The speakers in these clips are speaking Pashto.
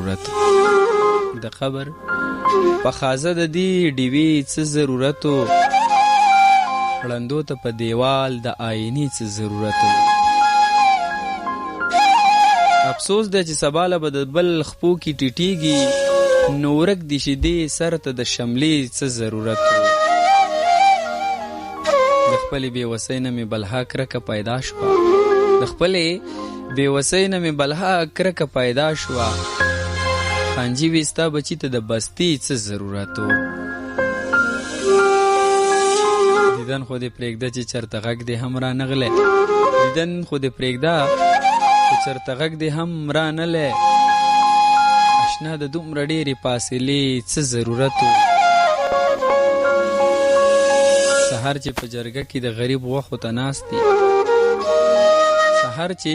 ضرورت د قبر په خازه د دې ډیوې څه ضرورت ړندو ته په دیوال د آینې څه ضرورت افسوس دی چې سبا له به د بل خپو کې ټیټیږي نو ورک دي شیدې سر ته د شملې څه ضرورت د خپلې بېوسۍ نه مې بلها کرکه پیدا شوه د خپلې بېوسۍ نه مې بلها کرکه پیدا شوه خانجي وي ستا بچي ته د بستي څه ضرورت دیدن خو دې پرېږده چې چرته غږ دې هم رانغلی دیدن خو دې پرېږده چې چرته غږ دې هم رانغلی اشنا د دومره ډېرې فاصلې څه ضرورت سهار چې په جرګه کې د غریب غوښو ته ناست دي سهار چې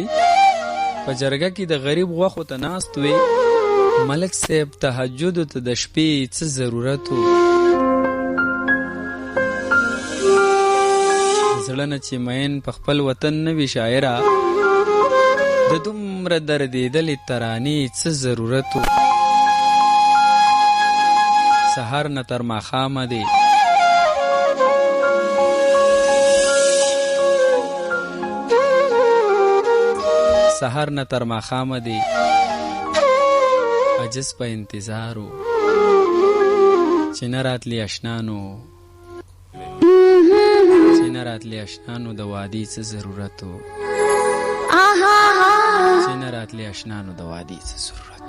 په جرګه کې د غریب غوښو ته ناست وي ملک صاحب تهجدو ته د شپې څه ضرورت زړه نه چې مین په خپل وطن نه وي شاعره د دومره دردېدلې ترانې څه ضرورت سهار نه تر ماښامه دی سهار نه تر ماښامه دی عجز په انتظارو چې نه راتلی اشنانو چې نه راتلی اشنانو د وادي څه ضرورت چې نه راتلی اشنانو د وادي څه ضرورت